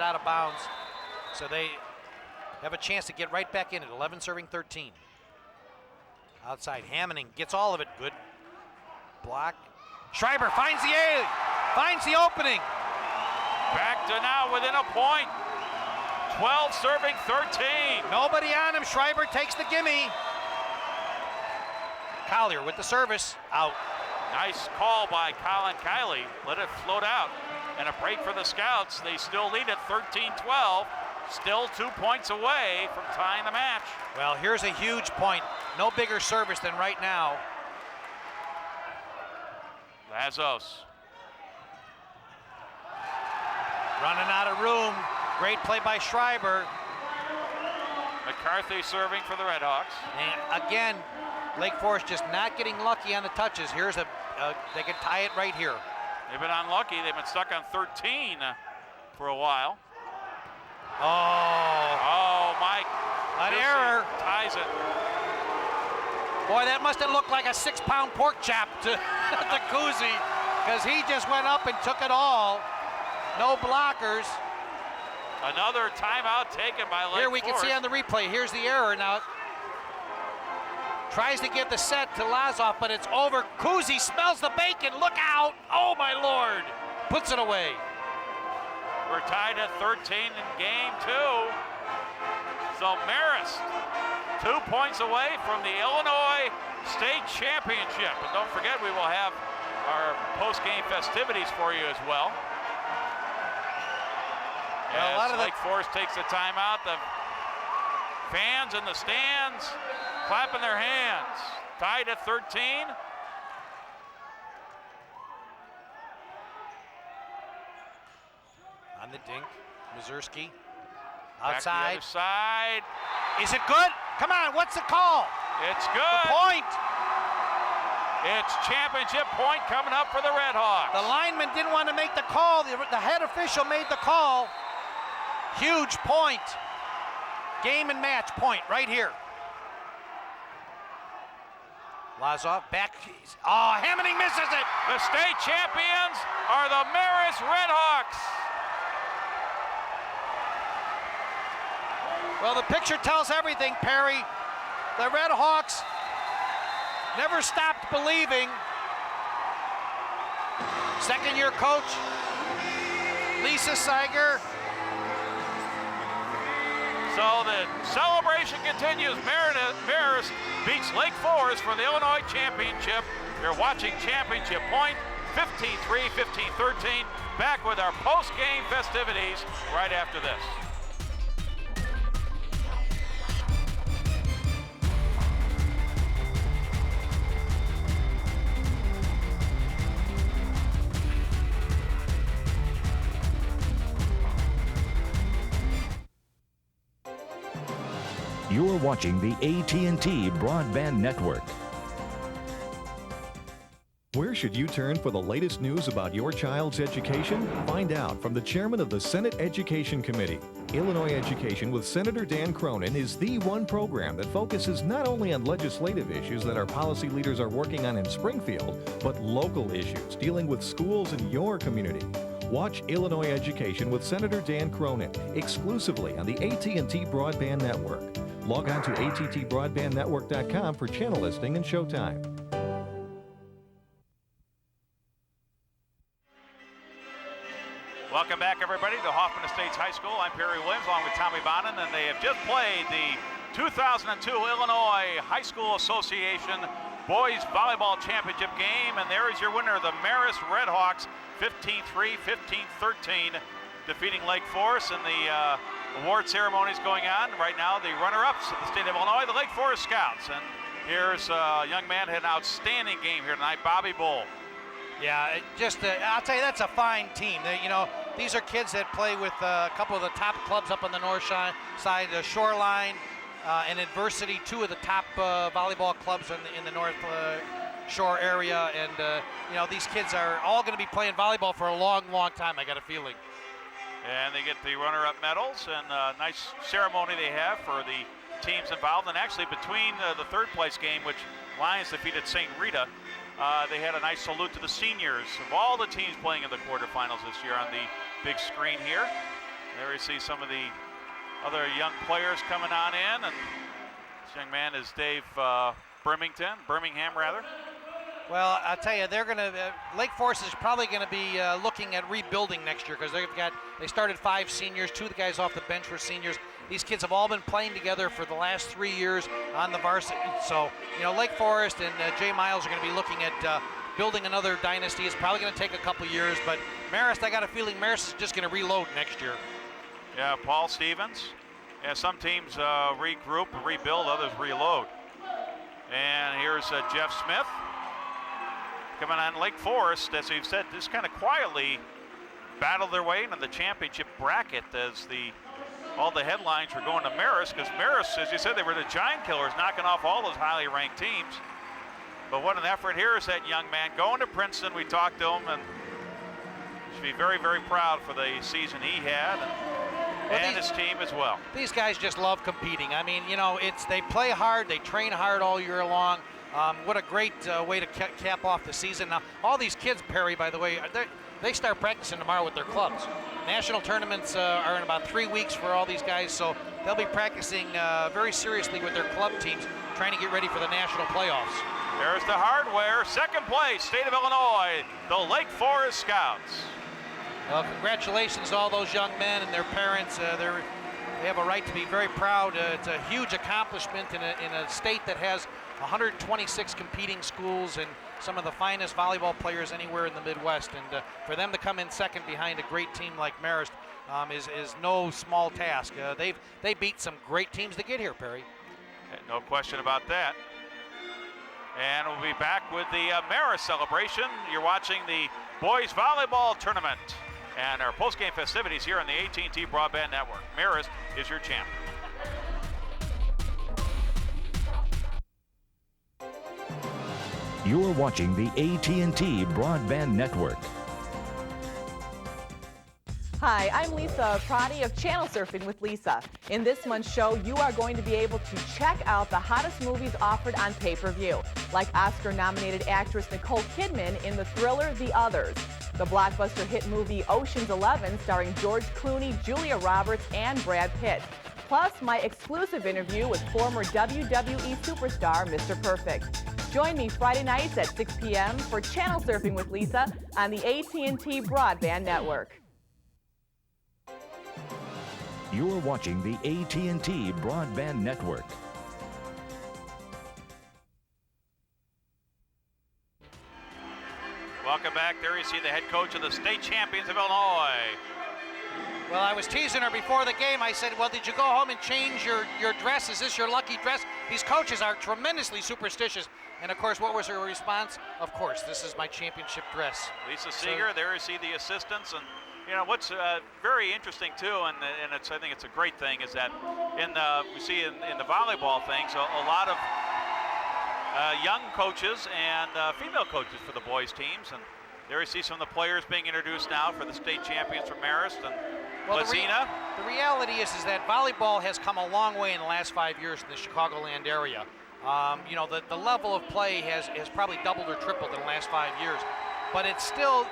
out of bounds, so they have a chance to get right back in at 11 serving 13. Outside, Hammoning gets all of it. Good block. Schreiber finds the opening. Back to now within a point. 12 serving 13. Nobody on him. Schreiber takes the gimme. Collier with the service. Out. Nice call by Colin Kiley. Let it float out. And a break for the Scouts. They still lead at 13-12. Still 2 points away from tying the match. Well, here's a huge point. No bigger service than right now. Lazos. Running out of room. Great play by Schreiber. McCarthy serving for the Redhawks. And again, Lake Forest just not getting lucky on the touches. Here's they could tie it right here. They've been unlucky. They've been stuck on 13 for a while. Oh, Mike. An error. Ties it. Boy, that must have looked like a 6-pound pork chop to Kuzi, because he just went up and took it all. No blockers. Another timeout taken by Lake Forest. Here we can see on the replay. Here's the error now. Tries to give the set to Lazoff, but it's over. Kuzi smells the bacon. Look out. Oh, my Lord. Puts it away. We're tied at 13 in game 2. So Marist, 2 points away from the Illinois State Championship. And don't forget, we will have our post-game festivities for you as well. Well, a lot of Lake Forest takes the timeout. The fans in the stands clapping their hands. Tied at 13. On the dink, Mazurski. Back to the Outside. other side. Is it good? Come on, what's the call? It's good. The point. It's championship point coming up for the Redhawks. The lineman didn't want to make the call. The head official made the call. Huge point. Game and match point right here. Lazoff back. Oh, Hammoning misses it. The state champions are the Marist Redhawks. Well, the picture tells everything, Perry. The Redhawks never stopped believing. Second-year coach, Lisa Seiger. So the celebration continues. Marist beats Lake Forest for the Illinois Championship. You're watching Championship Point, 15-3, 15-13. Back with our post-game festivities right after this. You're watching the AT&T Broadband Network. Where should you turn for the latest news about your child's education? Find out from the chairman of the Senate Education Committee. Illinois Education with Senator Dan Cronin is the one program that focuses not only on legislative issues that our policy leaders are working on in Springfield, but local issues dealing with schools in your community. Watch Illinois Education with Senator Dan Cronin exclusively on the AT&T Broadband Network. Log on to attbroadbandnetwork.com for channel listing and showtime. Welcome back, everybody, to Hoffman Estates High School. I'm Perry Williams along with Tommy Bonin, and they have just played the 2002 Illinois High School Association Boys Volleyball Championship game, and there is your winner, the Marist Redhawks, 15-3, 15-13, defeating Lake Forest, and the award ceremony is going on. Right now, the runner-ups of the state of Illinois, the Lake Forest Scouts. And here's a young man had an outstanding game here tonight, Bobby Bull. Yeah, I'll tell you, that's a fine team. These are kids that play with a couple of the top clubs up on the north side, the Shoreline and Adversity, two of the top volleyball clubs in the North Shore area. And, these kids are all going to be playing volleyball for a long, long time, I got a feeling. And they get the runner-up medals, and a nice ceremony they have for the teams involved. And actually, between the third-place game, which Lions defeated St. Rita, they had a nice salute to the seniors of all the teams playing in the quarterfinals this year on the big screen here. There you see some of the other young players coming on in, and this young man is Dave Birmingham rather. Well, I'll tell you, they're going to, Lake Forest is probably going to be looking at rebuilding next year because they started 5 seniors, 2 of the guys off the bench were seniors. These kids have all been playing together for the last 3 years on the varsity. So, you know, Lake Forest and Jay Miles are going to be looking at building another dynasty. It's probably going to take a couple years, but Marist, I got a feeling Marist is just going to reload next year. Yeah, Paul Stevens. Yeah, some teams regroup and rebuild, others reload. And here's Jeff Smith. Coming on Lake Forest, as we've said, just kind of quietly battled their way into the championship bracket as all the headlines were going to Marist, because Marist, as you said, they were the giant killers, knocking off all those highly ranked teams. But what an effort. Here is that young man going to Princeton. We talked to him, and should be very, very proud for the season he had, and his team as well. These guys just love competing. I mean, you know, they play hard, they train hard all year long. What a great way to cap off the season. Now, all these kids, Perry, by the way, they start practicing tomorrow with their clubs. National tournaments are in about 3 weeks for all these guys, so they'll be practicing very seriously with their club teams, trying to get ready for the national playoffs. There's the hardware. Second place, State of Illinois, the Lake Forest Scouts. Well, congratulations to all those young men and their parents. They have a right to be very proud. It's a huge accomplishment in a state that has 126 competing schools and some of the finest volleyball players anywhere in the Midwest. And for them to come in second behind a great team like Marist is no small task. They beat some great teams to get here, Perry. No question about that. And we'll be back with the Marist celebration. You're watching the boys volleyball tournament and our post-game festivities here on the AT&T Broadband Network. Marist is your champ. You're watching the AT&T Broadband Network. Hi, I'm Lisa Prati of Channel Surfing with Lisa. In this month's show, you are going to be able to check out the hottest movies offered on pay-per-view, like Oscar-nominated actress Nicole Kidman in the thriller The Others, the blockbuster hit movie Ocean's 11 starring George Clooney, Julia Roberts, and Brad Pitt, plus my exclusive interview with former WWE superstar Mr. Perfect. Join me Friday nights at 6 p.m. for Channel Surfing with Lisa on the AT&T Broadband Network. You're watching the AT&T Broadband Network. Welcome back. There you see the head coach of the state champions of Illinois. Well, I was teasing her before the game. I said, well, did you go home and change your dress? Is this your lucky dress? These coaches are tremendously superstitious. And, of course, what was her response? Of course, this is my championship dress. Lisa Seeger, there you see the assistants. And, you know, what's very interesting, too, and I think it's a great thing, is that we see in the volleyball things, a lot of young coaches and female coaches for the boys teams. And there you see some of the players being introduced now for the state champions from Marist and Lazina. The reality is that volleyball has come a long way in the last 5 years in the Chicagoland area. You know, the level of play has probably doubled or tripled in the last 5 years. But it's still,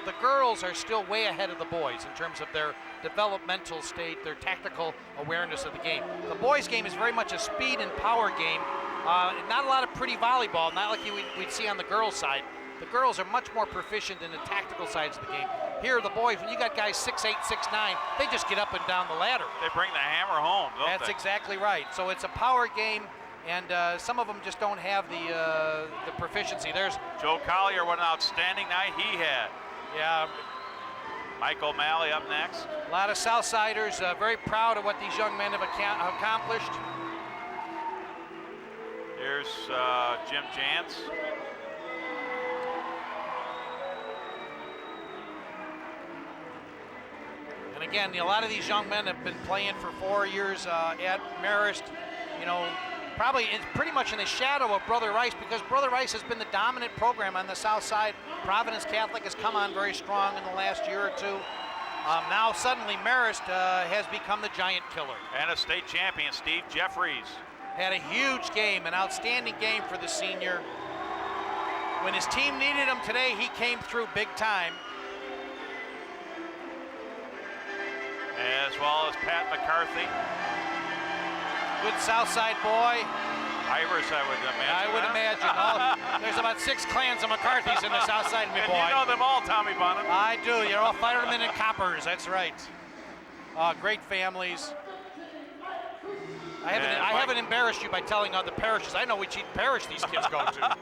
the girls are still way ahead of the boys in terms of their developmental state, their tactical awareness of the game. The boys' game is very much a speed and power game. Not a lot of pretty volleyball, not like we'd see on the girls' side. The girls are much more proficient in the tactical sides of the game. Here, the boys, when you got guys 6'8", 6'9", they just get up and down the ladder. They bring the hammer home, don't they? That's exactly right. So it's a power game. And some of them just don't have the proficiency. There's Joe Collier, what an outstanding night he had. Yeah. Mike O'Malley up next. A lot of Southsiders very proud of what these young men have accomplished. Here's Jim Jantz. And again, a lot of these young men have been playing for 4 years at Marist. You know, probably it's pretty much in the shadow of Brother Rice, because Brother Rice has been the dominant program on the south side. Providence Catholic has come on very strong in the last year or two. Now suddenly Marist has become the giant killer. And a state champion, Steve Jeffries. Had a huge game, an outstanding game for the senior. When his team needed him today, he came through big time. as well as Pat McCarthy. Good Southside boy. Irish, I would imagine. I would imagine. There's about 6 clans of McCarthys in the Southside, my boy. And you know them all, Tommy Bonham. I do. You're all firemen and coppers. That's right. Great families. I haven't embarrassed you by telling the parishes. I know which parish these kids go to.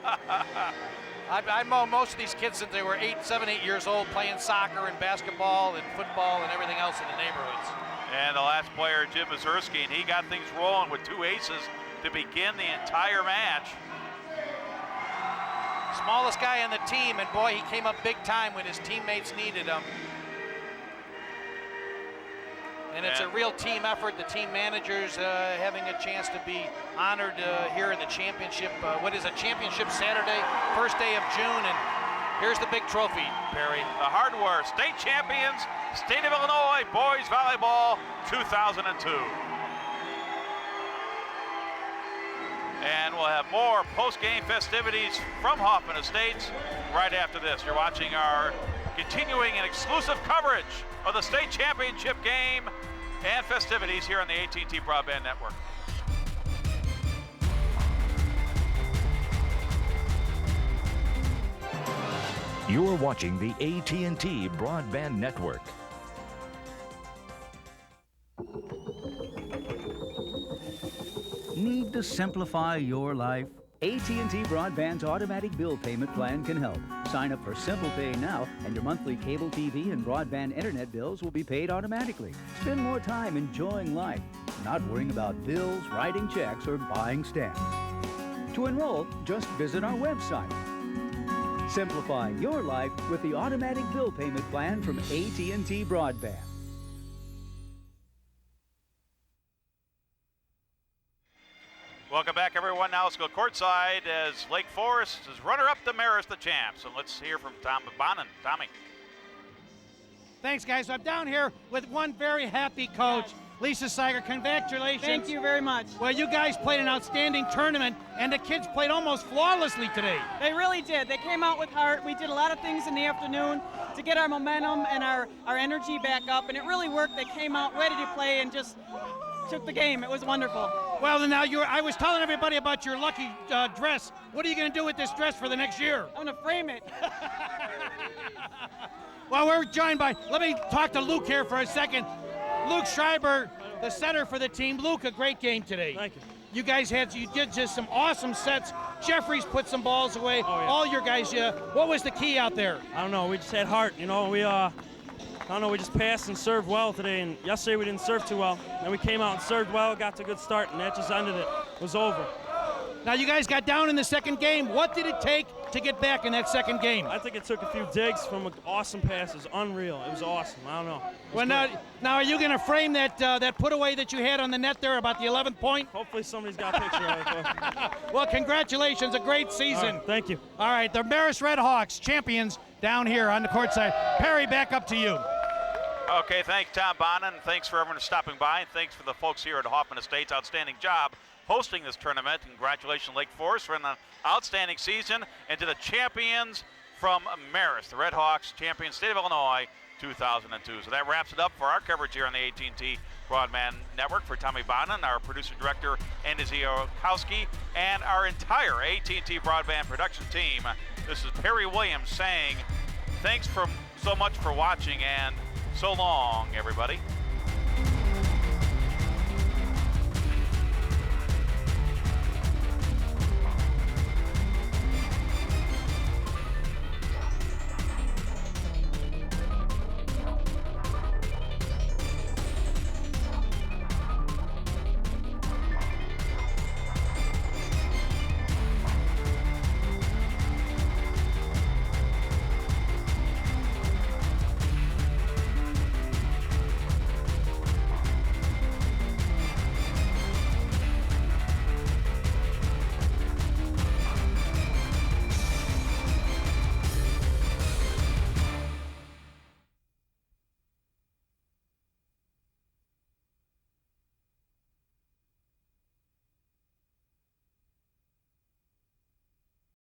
I know most of these kids since they were 7, 8 years old, playing soccer and basketball and football and everything else in the neighborhoods. And the last player, Jim Mazurski, and he got things rolling with 2 aces to begin the entire match. Smallest guy on the team, and boy, he came up big time when his teammates needed him. And it's a real team effort. The team managers having a chance to be honored here in the championship. What is a championship Saturday, first day of June, and here's the big trophy, Perry. The Hardware State Champions, State of Illinois Boys Volleyball 2002. And we'll have more post-game festivities from Hoffman Estates right after this. You're watching our continuing and exclusive coverage of the state championship game and festivities here on the AT&T Broadband Network. You're watching the AT&T Broadband Network. Need to simplify your life? AT&T Broadband's automatic bill payment plan can help. Sign up for Simple Pay now, and your monthly cable TV and broadband internet bills will be paid automatically. Spend more time enjoying life, not worrying about bills, writing checks, or buying stamps. To enroll, just visit our website. Simplify your life with the automatic bill payment plan from AT&T Broadband. Welcome back, everyone. Now let's go courtside as Lake Forest is runner-up to Marist, the champs. And let's hear from Tom Bonin. Tommy. Thanks, guys. I'm down here with one very happy coach, Lisa Seiger. Congratulations. Thank you very much. Well, you guys played an outstanding tournament, and the kids played almost flawlessly today. They really did. They came out with heart. We did a lot of things in the afternoon to get our momentum and our energy back up, and it really worked. They came out ready to play and just took the game. It was wonderful. Well, now I was telling everybody about your lucky dress. What are you going to do with this dress for the next year? I'm going to frame it. Well, we're joined by, let me talk to Luke here for a second. Luke Schreiber, the setter for the team. Luke, a great game today. Thank you. You guys you did just some awesome sets. Jeffries put some balls away. Oh, yeah. All your guys, what was the key out there? I don't know. We just had heart. You know, we just passed and served well today. And yesterday we didn't serve too well. And we came out and served well, got to a good start, and that just ended it. It was over. Now you guys got down in the second game. What did it take to get back in that second game? I think it took a few digs from awesome passes. Unreal. It was awesome. I don't know. Well, now are you going to frame that put away that you had on the net there about the 11th point? Hopefully somebody's got a picture of it. Well, congratulations. A great season. All right, thank you. All right, the Marist Redhawks, champions down here on the court side. Perry, back up to you. Okay, thanks, Tom Bonin. Thanks for everyone stopping by, and thanks for the folks here at Hoffman Estates. Outstanding job hosting this tournament. Congratulations, Lake Forest, for an outstanding season, and to the champions from Marist, the Redhawks, champions, State of Illinois, 2002. So that wraps it up for our coverage here on the AT&T Broadband Network. For Tommy Bonin, our producer-director, Andy Ziokowski, and our entire AT&T Broadband production team, this is Perry Williams saying thanks so much for watching, and so long, everybody.